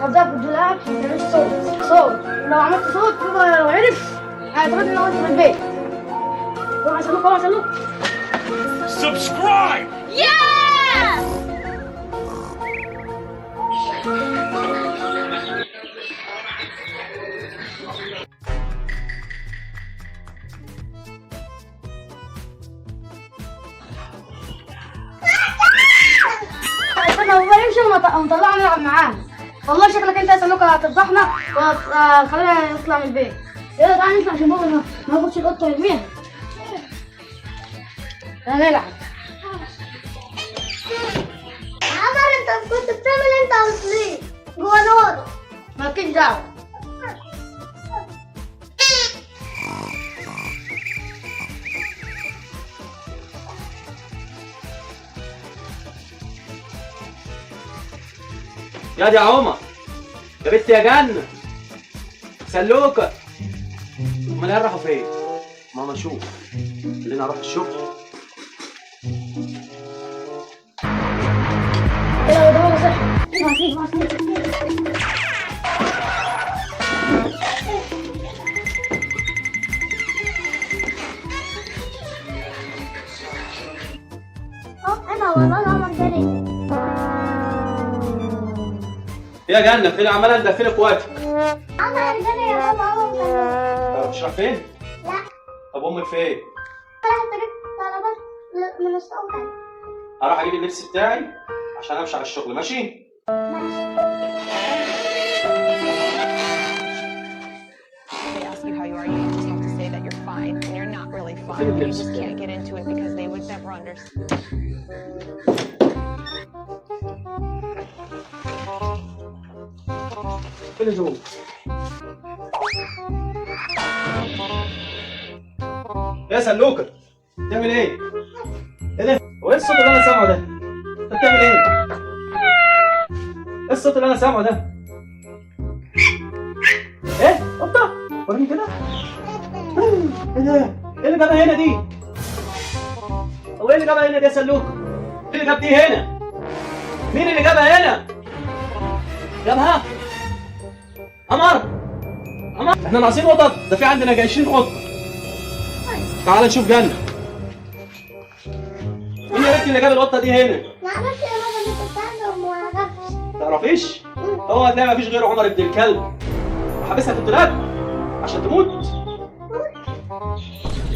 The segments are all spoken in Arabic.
خزاق في الدولاب ما تعملش صوت لو عملت صوت يبقى لو عرف هيعتقد ان انت في البيت. روح اسلوك روح اسلوك. Subscribe! Yeah! استنى هو يمشي ونطلعه نلعب معاه. والله شكلك انت يا سلوك هتفضحنا وخلينا نطلع من البيت. يلا تعالى نطلع عشان بابا ما ياخدش القطه يرميها. تعالى نلعب. عمر انت كنت بتعمل انت اصلي جوه الاوضه. مالكيش دعوه. يا دي عمر يا بنت يا جنة سلوكة. امال ايه راحوا فين؟ ماما شوف خلينا اروح الشغل. يلا ده هو صح. ما فيه. انا والله عمر جري. يا جنة فين عمالة تدفني اخواتك؟ عمر جري يا بابا عمر. مش رايح فين؟ لا طب امك فين؟ رحت جبت طلبات من الصوت. هروح اجيب اللبس بتاعي عشان امشي على الشغل ماشي؟ They ask you how you are, you just have to say that you're fine, and you're not really fine. You just can't get into it because they would never understand. فين الهدوم؟ يا سلوكة بتعمل ايه؟ ايه ده؟ هو ايه الصوت اللي انا سامعه ده؟ انت بتعمل ايه؟ ايه الصوت اللي انا سامعه ده؟ ايه؟ قطة؟ وريني كده. ايه ده؟ ايه اللي جابها هنا دي؟ هو ايه اللي جابها هنا دي يا سلوكة؟ ايه اللي جاب دي هنا؟ مين اللي جابها هنا؟ جابها؟ قمر احنا ناقصين قطط، ده في عندنا 20 قطه. تعال نشوف جنة. مين يا بنتي اللي جاب القطه دي هنا؟ ما عرفتش يا بابا انت كنت عندهم وما عرفتش. تعرفيش؟ هو هتلاقي مفيش غير عمر ابن الكلب. وحابسها في الدولاب عشان تموت.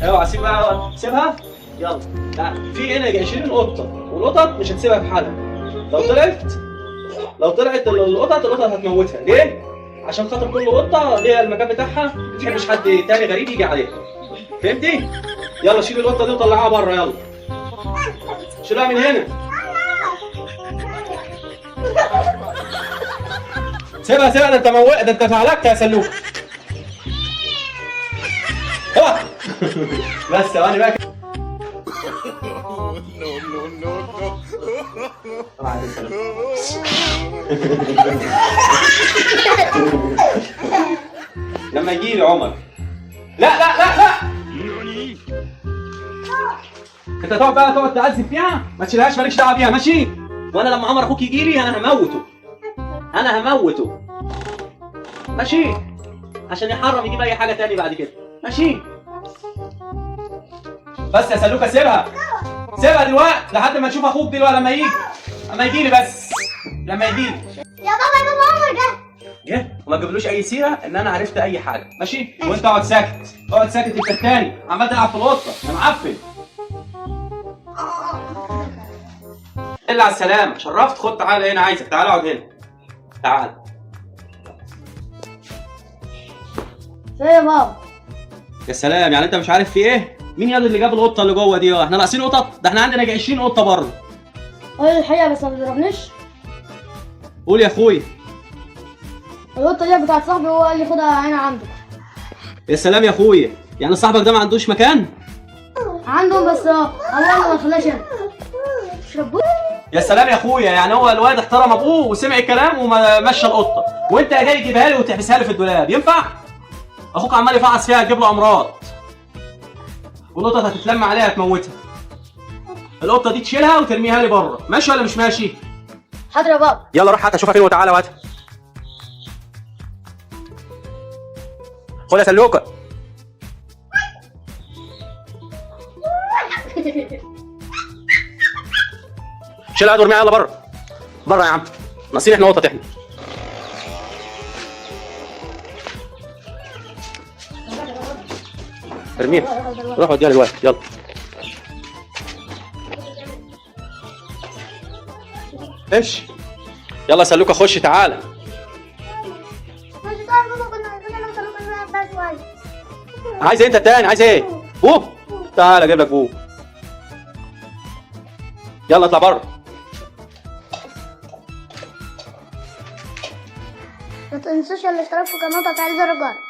اوعى سيب بقى سيبها. يلا لا في هنا 20 قطه والقطط مش هتسيبها في حالها. لو طلعت القطط هتموتها. ليه؟ عشان خاطر كل قطه ليها المكان بتاعها، ما تحبش حد تاني غريب يجي عليها. فهمتي؟ يلا شيل القطه دي وطلعها بره يلا. شيلها من هنا. سيبها ده انت فعلكت يا سلوك. اوعى بس ثواني بقى. طبعا لما يجي لي عمر. لا انت تقعد تعذب فيها ما تشيلهاش مالكش دعوه بيها ماشي. وانا لما عمر اخوك يجي لي انا هموته ماشي عشان يحرم يجيب اي حاجه تاني بعد كده ماشي. بس يا سلوكه سيبها دلوقتي لحد ما نشوف اخوك دلوقتي لما يجي لي بس لما يجي لي. يا بابا عمر جه وما تجيبلوش اي سيره ان انا عرفت اي حاجه ماشي. وانت اقعد ساكت انت التاني عمال تلعب في القطه يا معفن. الا على السلامه شرفت. خد تعالى هنا عايزك. تعالى اقعد هنا. تعالى. ايه يا بابا؟ يا سلام يعني انت مش عارف في ايه؟ مين يا اللي جاب القطه اللي جوه دي؟ احنا ناقصين قطط؟ ده احنا عندنا 20 قطه بره. قول الحقيقه بس ما تضربنيش. قول يا اخويا. القطه دي بتاعت صاحبي هو قال لي خدها هنا عندك. يا سلام يا اخويا يعني صاحبك ده ما عندوش مكان؟ عندهم بس الله ما خلاش هنا. اشرب. يا سلام يا اخويا يعني هو الواد احترم ابوه وسمع الكلام ومشى القطه وانت جاي تجيبها لي وتحبسها لي في الدولاب ينفع؟ اخوك عمال يفعص فيها تجيب له امراض. والقطه هتتلم عليها تموتها. القطه دي تشيلها وترميها لي بره ماشي ولا مش ماشي؟ حاضر يا بابا. يلا روح هات اشوفها فين وتعالى وهاتها. خد يا سلوكه. شيلها ارميها يلا بره. بره يا عم. ناقصين احنا قطط احنا. ارميها. روح وديها للواد يلا. امشي. يلا يا سلوكه خش تعالى. مش تعرف بابا كنا عايزين نوصل نلعب بقى شوية. عايز ايه انت تاني؟ عايز ايه؟ بوب. تعالى اجيب لك بوب. يلا اطلع بره. ما تنسوش الاشتراك في قناة وتفعيل زر الجرس.